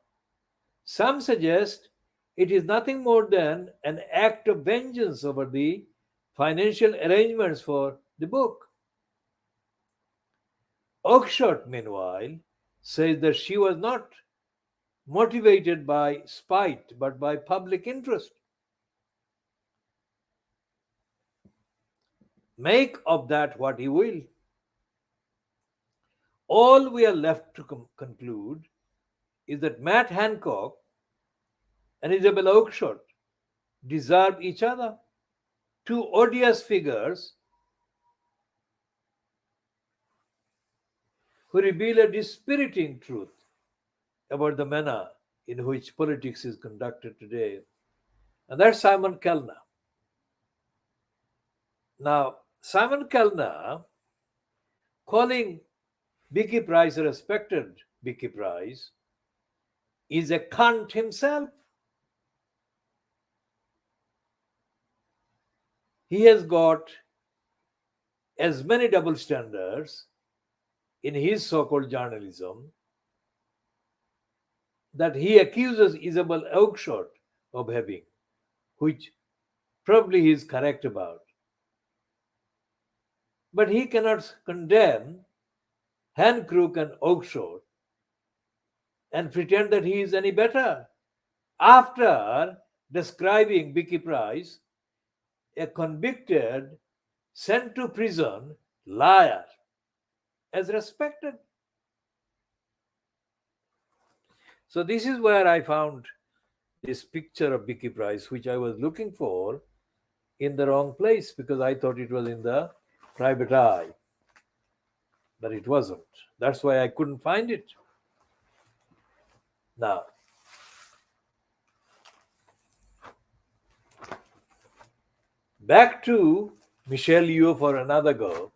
Some suggest it is nothing more than an act of vengeance over the financial arrangements for the book. Oakeshott, meanwhile, says that she was not motivated by spite but by public interest. Make of that what he will. All we are left to conclude is that Matt Hancock and Isabel Oakeshott deserve each other. Two odious figures who reveal a dispiriting truth about the manner in which politics is conducted today. And that's Simon Kellner. Now, Simon Kellner, calling Vicky Price a respected Vicky Price, is a cunt himself. He has got as many double standards in his so-called journalism that he accuses Isabel Oakeshott of having, which probably he is correct about. But he cannot condemn Hancock and Oakeshott and pretend that he is any better after describing Vicky Price, a convicted, sent to prison liar, as respected. So this is where I found this picture of Vicky Price, which I was looking for in the wrong place because I thought it was in the private eye. But it wasn't. That's why I couldn't find it. Now, back to Michelle Yeoh for another go.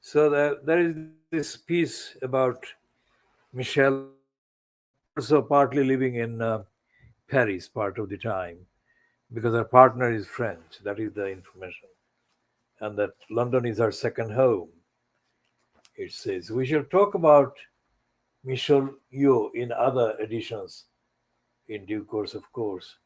So there is this piece about Michelle also partly living in Paris part of the time because her partner is French. That is the information. And that London is her second home. It says we shall talk about Michelle Yeoh in other editions in due course, of course.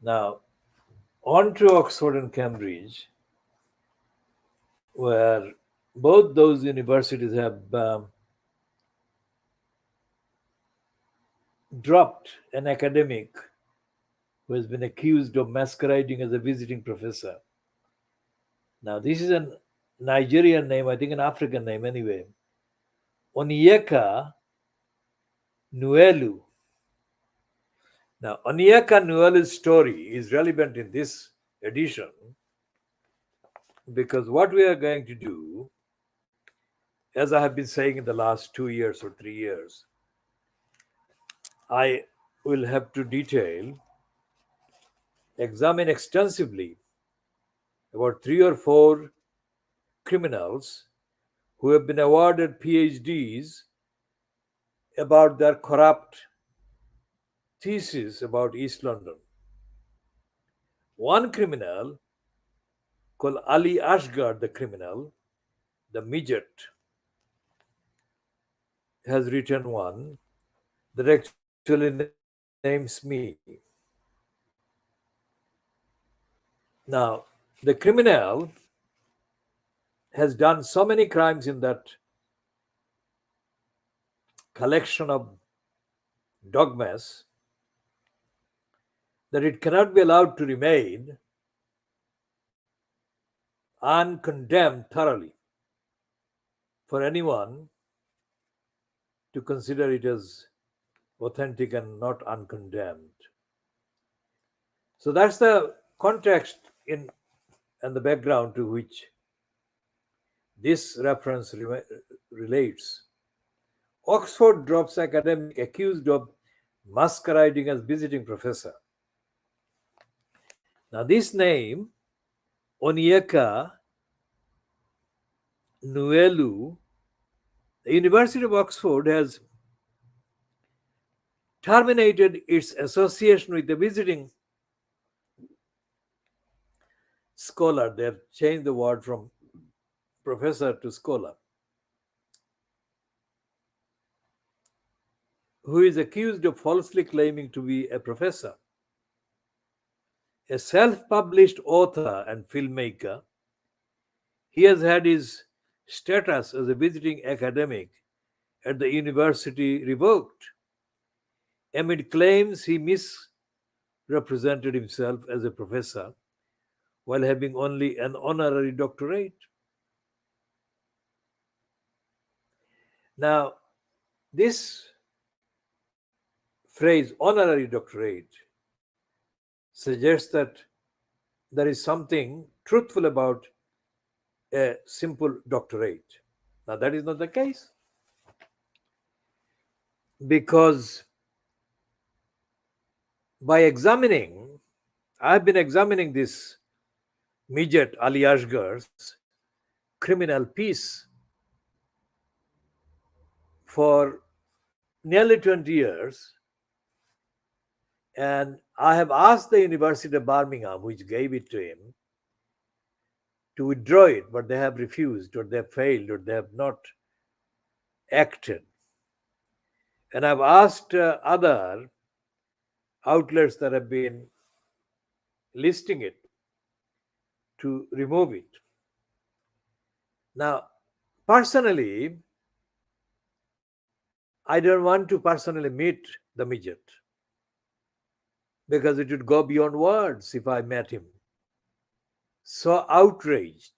Now, on to Oxford and Cambridge, where both those universities have dropped an academic who has been accused of masquerading as a visiting professor. Now, this is a Nigerian name, I think an African name anyway. Onyeka Nuelu. Now, Onyeka Nuelu's story is relevant in this edition Because what we are going to do, as I have been saying in the last 2 years or 3 years, I will have to detail, examine extensively about 3 or 4 criminals who have been awarded PhDs about their corrupt thesis about East London. One criminal called Ali Asghar, the criminal, the midget, has written one that actually names me. Now, the criminal has done so many crimes in that collection of dogmas that it cannot be allowed to remain uncondemned thoroughly for anyone to consider it as authentic and not uncondemned. So that's the context in and the background to which this reference relates. Oxford drops academic accused of masquerading as visiting professor. Now, this name, Onyeka Nuelu, the University of Oxford has terminated its association with the visiting scholar. They have changed the word from professor to scholar, who is accused of falsely claiming to be a professor. A self published author and filmmaker, he has had his status as a visiting academic at the university revoked amid claims he misrepresented himself as a professor while having only an honorary doctorate. Now, this phrase, honorary doctorate, suggests that there is something truthful about a simple doctorate. Now, that is not the case, because by examining, I've been examining this midget Ali Asghar's criminal piece for nearly 20 years, and I have asked the University of Birmingham, which gave it to him, to withdraw it, but they have refused, or they have failed, or they have not acted. And I've asked other outlets that have been listing it to remove it. Now, personally, I don't want to personally meet the midget because it would go beyond words if I met him. So outraged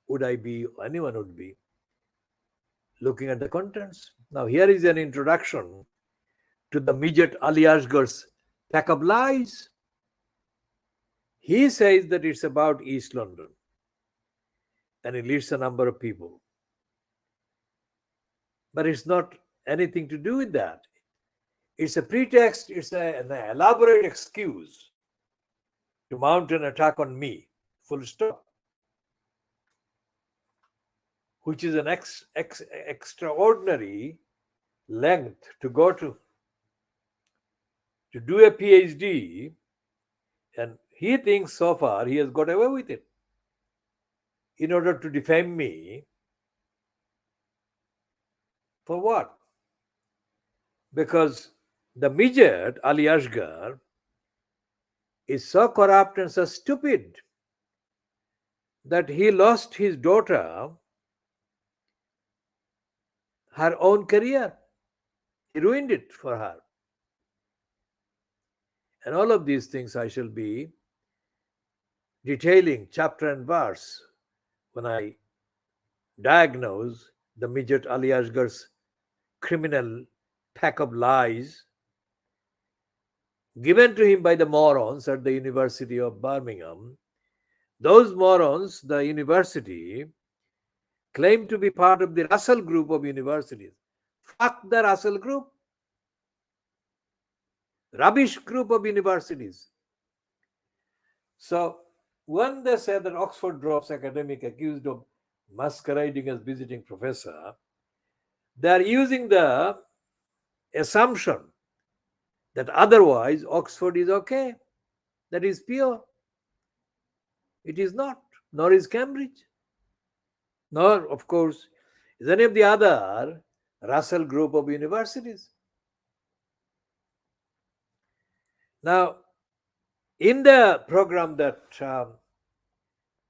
would I be, anyone would be, looking at the contents. Now, here is an introduction to the midget Ali Asghar's pack of lies. He says that it's about East London and he lists a number of people. But it's not anything to do with that. It's a pretext, it's an elaborate excuse to mount an attack on me, full stop, which is an extraordinary length to go to do a PhD, and he thinks so far he has got away with it in order to defame me. For what? Because the midget, Ali Asghar, is so corrupt and so stupid that he lost his daughter, her own career. He ruined it for her. And all of these things I shall be detailing chapter and verse when I diagnose the midget Ali Asghar's criminal pack of lies given to him by the morons at the University of Birmingham Those morons, the university, claim to be part of the Russell group of universities. Fuck the Russell group, rubbish group of universities. So when they say that Oxford drops academic accused of masquerading as visiting professor, they are using the assumption that otherwise Oxford is okay. That is pure. It is not, nor is Cambridge, nor, of course, is any of the other Russell group of universities. Now, in the program that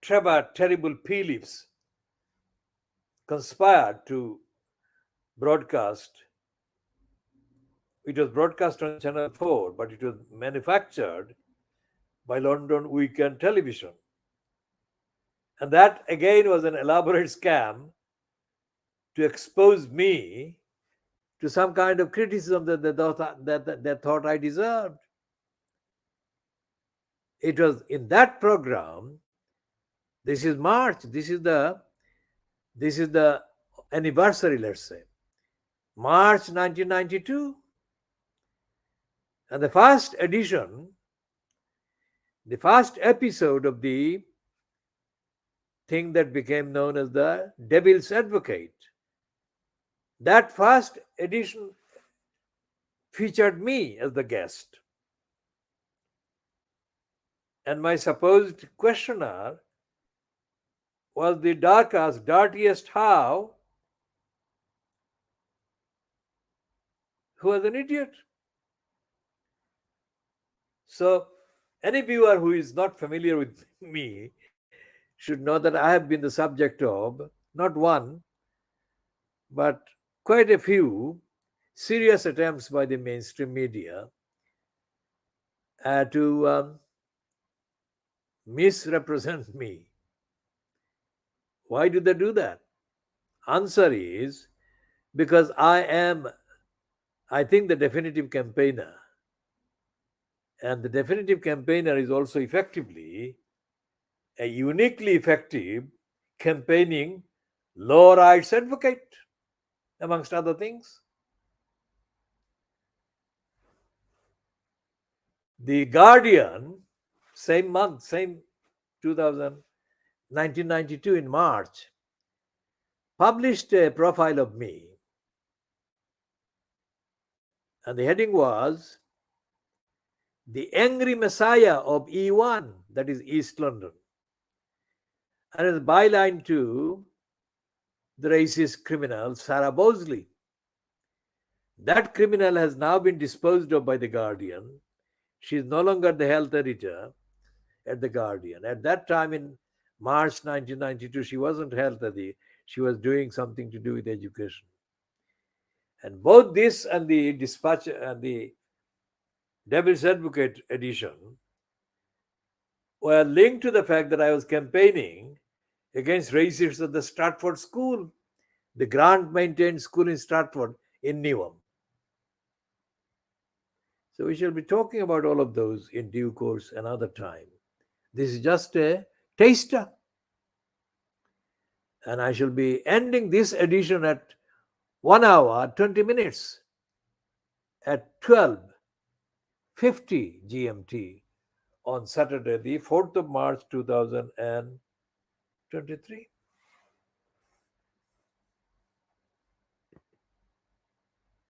Trevor Terrible Peelips conspired to broadcast, it was broadcast on Channel 4, but it was manufactured by London Weekend Television. And that again was an elaborate scam to expose me to some kind of criticism that they thought I deserved. It was in that program. This is March. This is the anniversary. Let's say March 1992, and the first edition, the first episode of the thing that became known as the Devil's Advocate. That first edition featured me as the guest. And my supposed questioner was the darkest, dirtiest Howe, who was an idiot. So, any viewer who is not familiar with me should know that I have been the subject of not one, but quite a few serious attempts by the mainstream media to misrepresent me. Why do they do that? Answer is because I think, the definitive campaigner. And the definitive campaigner is also effectively a uniquely effective campaigning law rights advocate, amongst other things. The Guardian, same month, same 1992 in March, published a profile of me. And the heading was The Angry Messiah of E1, that is East London. And as a byline to the racist criminal Sarah Bosley. That criminal has now been disposed of by the Guardian. She is no longer the health editor at the Guardian. At that time in March 1992, she wasn't health editor. She was doing something to do with education. And both this and the Dispatch and the Devil's Advocate edition were linked to the fact that I was campaigning against racists at the Stratford School, the grant-maintained school in Stratford in Newham. So we shall be talking about all of those in due course another time. This is just a taster. And I shall be ending this edition at 1 hour, 20 minutes at 12:50 GMT on Saturday, the 4th of March 2023.